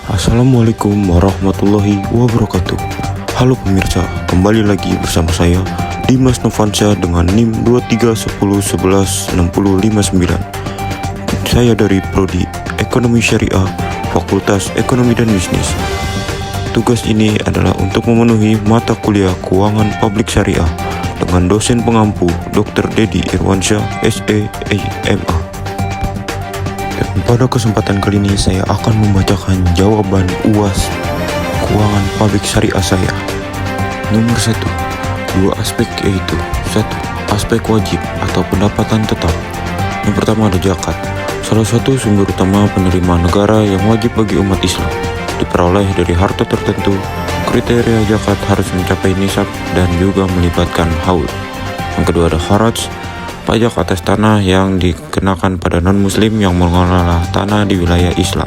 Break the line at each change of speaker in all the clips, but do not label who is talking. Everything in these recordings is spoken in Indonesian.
Assalamualaikum warahmatullahi wabarakatuh. Halo pemirsa, kembali lagi bersama saya Dimas Novansyah dengan NIM 2310116059. Saya dari Prodi Ekonomi Syariah, Fakultas Ekonomi dan Bisnis. Tugas ini adalah untuk memenuhi mata kuliah Keuangan Publik Syariah dengan dosen pengampu Dr. Dedi Irwansyah, SE, MA. Dan pada kesempatan kali ini saya akan membacakan jawaban UAS Keuangan Publik Syariah saya. Nomor 1, dua aspek yaitu 1. Aspek wajib atau pendapatan tetap. Yang pertama ada zakat, salah satu sumber utama penerimaan negara yang wajib bagi umat Islam. Diperoleh dari harta tertentu, kriteria zakat harus mencapai nisab dan juga melibatkan haul. Yang kedua ada kharaj, pajak atas tanah yang dikenakan pada non-muslim yang mengelola tanah di wilayah Islam.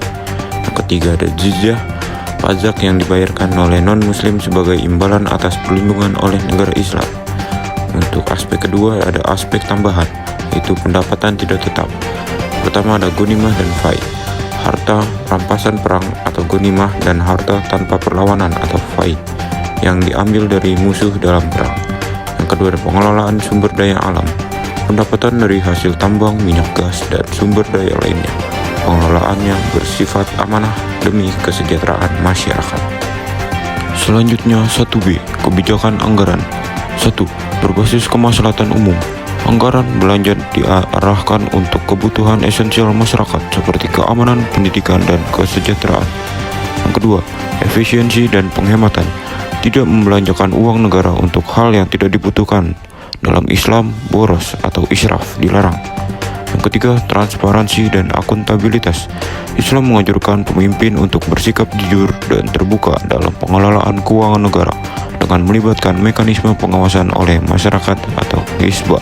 Yang ketiga ada jizyah, pajak yang dibayarkan oleh non-muslim sebagai imbalan atas perlindungan oleh negara Islam. Untuk aspek kedua ada aspek tambahan, yaitu pendapatan tidak tetap. Pertama ada ghanimah dan fai, harta rampasan perang atau ghanimah, dan harta tanpa perlawanan atau fai yang diambil dari musuh dalam perang. Yang kedua ada pengelolaan sumber daya alam, pendapatan dari hasil tambang, minyak gas, dan sumber daya lainnya. Pengelolaannya bersifat amanah demi kesejahteraan masyarakat. Selanjutnya 1B, kebijakan anggaran. 1. Berbasis kemaslahatan umum. Anggaran belanja diarahkan untuk kebutuhan esensial masyarakat seperti keamanan, pendidikan, dan kesejahteraan. Yang kedua, efisiensi dan penghematan. Tidak membelanjakan uang negara untuk hal yang tidak dibutuhkan. Dalam Islam, boros atau israf dilarang. Yang ketiga, transparansi dan akuntabilitas. Islam menganjurkan pemimpin untuk bersikap jujur dan terbuka dalam pengelolaan keuangan negara dengan melibatkan mekanisme pengawasan oleh masyarakat atau hisbah.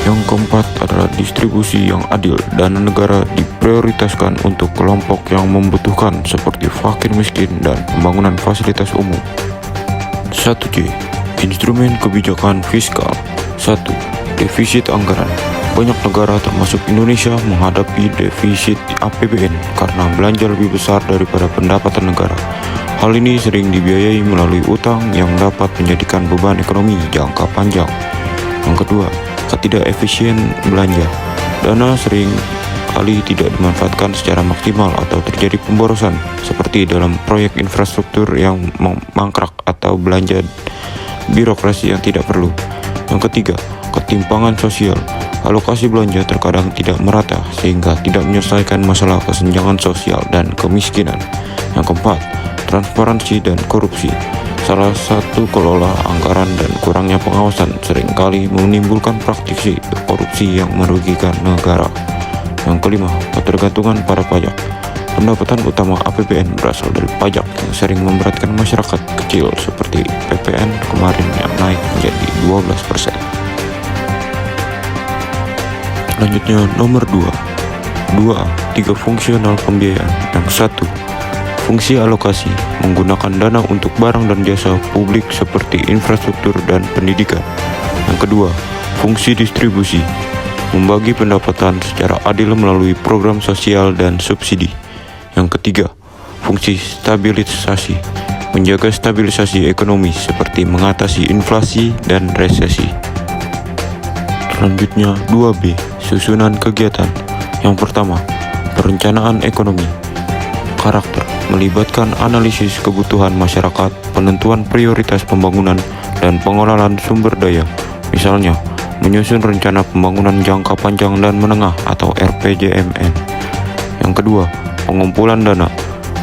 Yang keempat adalah distribusi yang adil. Dana negara diprioritaskan untuk kelompok yang membutuhkan seperti fakir miskin dan pembangunan fasilitas umum. 1C. Instrumen kebijakan fiskal. 1. Defisit anggaran. Banyak negara termasuk Indonesia menghadapi defisit APBN karena belanja lebih besar daripada pendapatan negara. Hal ini sering dibiayai melalui utang yang dapat menjadikan beban ekonomi jangka panjang. Yang kedua, ketidakefisien belanja. Dana sering kali tidak dimanfaatkan secara maksimal atau terjadi pemborosan seperti dalam proyek infrastruktur yang mangkrak atau belanja birokrasi yang tidak perlu. Yang ketiga, ketimpangan sosial. Alokasi belanja terkadang tidak merata sehingga tidak menyelesaikan masalah kesenjangan sosial dan kemiskinan. Yang keempat, transparansi dan korupsi. Salah satu kelola anggaran dan kurangnya pengawasan seringkali menimbulkan praktisi korupsi yang merugikan negara. Yang kelima, ketergantungan pada pajak. Pendapatan utama APBN berasal dari pajak yang sering memberatkan masyarakat kecil seperti PPN kemarin yang naik menjadi 12%. Selanjutnya nomor 2. 2A, 3 fungsional pembiayaan. Yang 1, fungsi alokasi, menggunakan dana untuk barang dan jasa publik seperti infrastruktur dan pendidikan. Yang kedua, fungsi distribusi, membagi pendapatan secara adil melalui program sosial dan subsidi. Yang ketiga, fungsi stabilisasi, menjaga stabilisasi ekonomi seperti mengatasi inflasi dan resesi. Selanjutnya 2B, susunan kegiatan. Yang pertama, perencanaan ekonomi. Karakter, melibatkan analisis kebutuhan masyarakat, penentuan prioritas pembangunan, dan pengelolaan sumber daya. Misalnya, menyusun rencana pembangunan jangka panjang dan menengah atau RPJMN. Yang kedua, pengumpulan dana.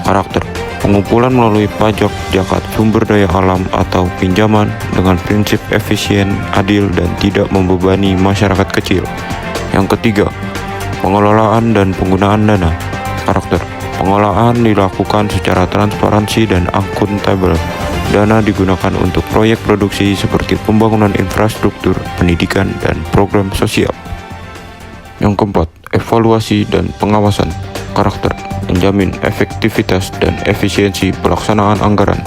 Karakter, pengumpulan melalui pajak, zakat, sumber daya alam, atau pinjaman dengan prinsip efisien, adil, dan tidak membebani masyarakat kecil. Yang ketiga, pengelolaan dan penggunaan dana. Karakter, pengelolaan dilakukan secara transparansi dan akuntabel. Dana digunakan untuk proyek produksi seperti pembangunan infrastruktur, pendidikan, dan program sosial. Yang keempat, evaluasi dan pengawasan. Karakter, menjamin efektivitas dan efisiensi pelaksanaan anggaran.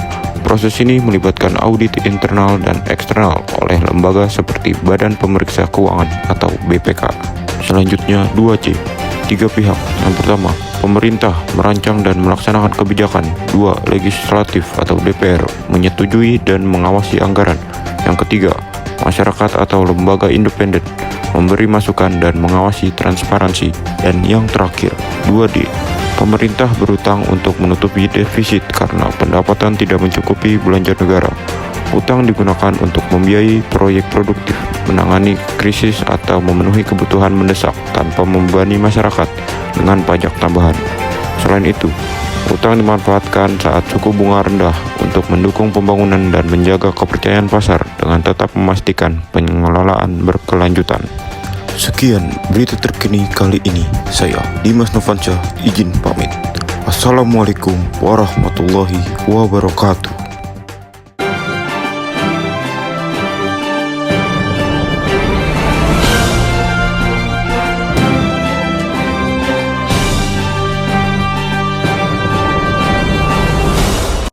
Proses ini melibatkan audit internal dan eksternal oleh lembaga seperti Badan Pemeriksa Keuangan atau BPK. Selanjutnya 2C, 3 pihak. Yang pertama, Pemerintah merancang dan melaksanakan kebijakan. 2. Legislatif atau DPR menyetujui dan mengawasi anggaran. Yang ketiga, masyarakat atau lembaga independen memberi masukan dan mengawasi transparansi. Dan yang terakhir, 2D, pemerintah berutang untuk menutupi defisit karena pendapatan tidak mencukupi belanja negara. Utang digunakan untuk membiayai proyek produktif, menangani krisis atau memenuhi kebutuhan mendesak tanpa membebani masyarakat dengan pajak tambahan. Selain itu, utang dimanfaatkan saat suku bunga rendah untuk mendukung pembangunan dan menjaga kepercayaan pasar dengan tetap memastikan pengelolaan berkelanjutan. Sekian berita terkini kali ini. Saya Dimas Novansyah izin pamit. Assalamualaikum warahmatullahi wabarakatuh.